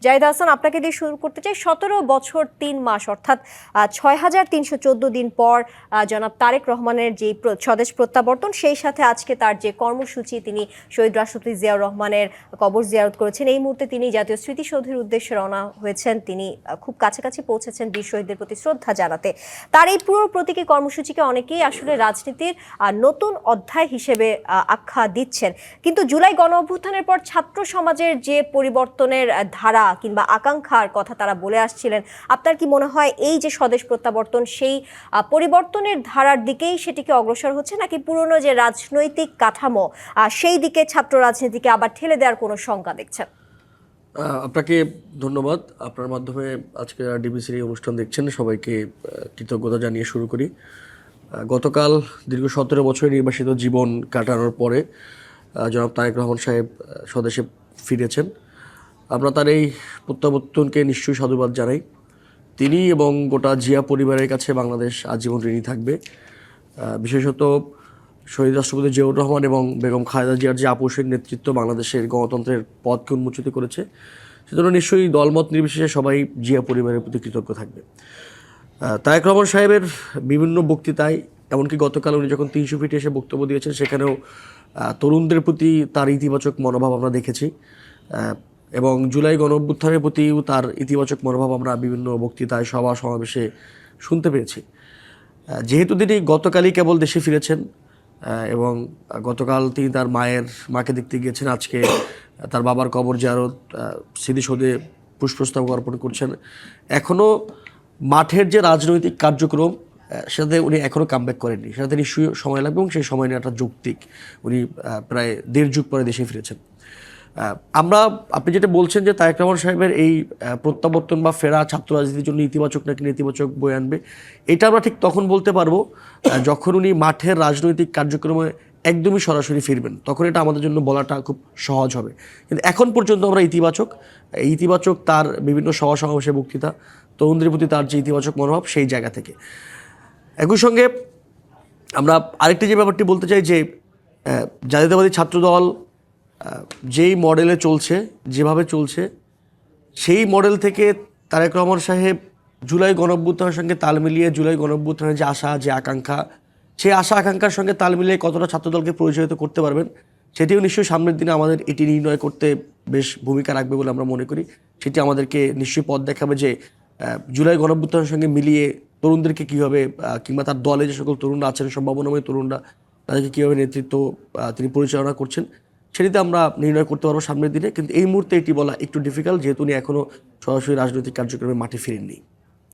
জাহিদ হাসান, আপনাকে দিয়ে শুরু করতে চাই। 17 বছর 3 মাস অর্থাৎ 6314 দিন পর জনাব তারেক রহমানের যে স্বদেশ প্রত্যাবর্তন, সেই সাথে আজকে তার যে কর্মসূচি, তিনি শহীদ রাষ্ট্রপতি জিয়াউর রহমানের কবর জিয়ারত করেছেন। এই মুহূর্তে তিনি জাতীয় স্মৃতিসৌধের উদ্দেশ্যে রওনা হয়েছেন। তিনি খুব কাছাকাছি পৌঁছেছেন বীর শহীদদের প্রতি শ্রদ্ধা জানাতে। তার এই পুরো প্রতীকী কর্মসূচিকে অনেকেই আসলে রাজনীতির নতুন অধ্যায় হিসেবে আখ্যা দিচ্ছেন। কিন্তু জুলাই গণ অভ্যুত্থানের পর ছাত্র সমাজের যে পরিবর্তনের ধারা কিংবা আকাঙ্ক্ষার কথা তারা বলে আসছিলেন, আপনার কি মনে হয় এই যে স্বদেশ প্রত্যাবর্তন, সেই পরিবর্তনের ধারার দিকেই সেটিকে অগ্রসর হচ্ছে, নাকি পুরনো যে রাজনৈতিক কাঠামো সেই দিকে ছাত্র রাজনীতিকে আবার ঠেলে দেওয়ার কোনো শঙ্কা দেখছেন? আপনাকে ধন্যবাদ। আপনার মাধ্যমে আজকে ডিবিসির এই অনুষ্ঠান দেখছেন, সবাইকে কৃতজ্ঞতা জানিয়ে শুরু করি। গতকাল দীর্ঘ 17 বছরের নির্বাসিত জীবন কাটানোর পরে জনাব তারেক রহমান সাহেব স্বদেশে ফিরেছেন। আমরা তার এই প্রত্যাবর্তনকে নিশ্চয়ই সাধুবাদ জানাই। তিনি এবং গোটা জিয়া পরিবারের কাছে বাংলাদেশ আজীবন ঋণী থাকবে। বিশেষত শহীদ রাষ্ট্রপতি জিয়াউর রহমান এবং বেগম খালেদা জিয়ার যে আপোষের নেতৃত্ব বাংলাদেশের গণতন্ত্রের পথকে উন্মোচিত করেছে, সেজন্য নিশ্চয়ই দলমত নির্বিশেষে সবাই জিয়া পরিবারের প্রতি কৃতজ্ঞ থাকবে। তারেক রহমান সাহেবের বিভিন্ন বক্তৃতায়, এমনকি গতকাল উনি যখন 300 ফিটে এসে বক্তব্য দিয়েছেন, সেখানেও তরুণদের প্রতি তার ইতিবাচক মনোভাব আমরা দেখেছি, এবং জুলাই গণ অভ্যুত্থানের প্রতিও তার ইতিবাচক মনোভাব আমরা বিভিন্ন বক্তৃতায়, সভা সমাবেশে শুনতে পেয়েছি। যেহেতু তিনি গতকালই কেবল দেশে ফিরেছেন এবং গতকাল তিনি তার মাকে দেখতে গিয়েছেন, আজকে তার বাবার কবর জিয়ারত, স্মৃতিসৌধে পুষ্পস্তবক অর্পণ করছেন, এখনও মাঠের যে রাজনৈতিক কার্যক্রম সেটাতে উনি এখনও কামব্যাক করেননি। সেটাতে নিশ্চয়ই সময় লাগবে এবং সেই সময় নিয়ে একটা যৌক্তিক। উনি প্রায় 1.5 যুগ পরে দেশে ফিরেছেন। আপনি যেটা বলছেন যে তারেক রহমান সাহেবের এই প্রত্যাবর্তন বা ফেরা ছাত্র রাজনীতির জন্য ইতিবাচক নাকি নেতিবাচক বয়ে আনবে, এটা আমরা ঠিক তখন বলতে পারবো যখন উনি মাঠের রাজনৈতিক কার্যক্রমে একদমই সরাসরি ফিরবেন। তখন এটা আমাদের জন্য বলাটা খুব সহজ হবে। কিন্তু এখন পর্যন্ত আমরা ইতিবাচক তার বিভিন্ন সভা সমাবেশে বক্তৃতা, তরুণদের প্রতি তার যে ইতিবাচক মনোভাব, সেই জায়গা থেকে। একই সঙ্গে আমরা আরেকটি যে ব্যাপারটি বলতে চাই যে জাতীয়তাবাদী ছাত্রদল যেই মডেলে চলছে, যেভাবে চলছে, সেই মডেল থেকে তারেক রহমান সাহেব জুলাই গণঅভ্যুত্থানের সঙ্গে তাল মিলিয়ে জুলাই গণঅভ্যুত্থানের যে আশা, যে আকাঙ্ক্ষা, সেই আশা আকাঙ্ক্ষার সঙ্গে তাল মিলিয়ে কতটা ছাত্রদলকে পরিচালিত করতে পারবেন, সেটিও নিশ্চয়ই সামনের দিনে আমাদের এটি নির্ণয় করতে বেশ ভূমিকা রাখবে বলে আমরা মনে করি। সেটি আমাদেরকে নিশ্চয়ই পথ দেখাবে যে জুলাই গণঅভ্যুত্থানের সঙ্গে মিলিয়ে তরুণদেরকে কীভাবে, কিংবা তার দলে যে সকল তরুণরা আছেন, সম্ভাবনাময় তরুণরা, তাদেরকে কীভাবে নেতৃত্ব তিনি পরিচালনা করছেন, সেটিতে আমরা নির্ণয় করতে পারবো সামনের দিনে। কিন্তু এই মুহূর্তে এটি বলা একটু ডিফিকাল্ট, যেহেতু উনি এখনও সরাসরি রাজনৈতিক কার্যক্রমে মাঠে ফিরেননি।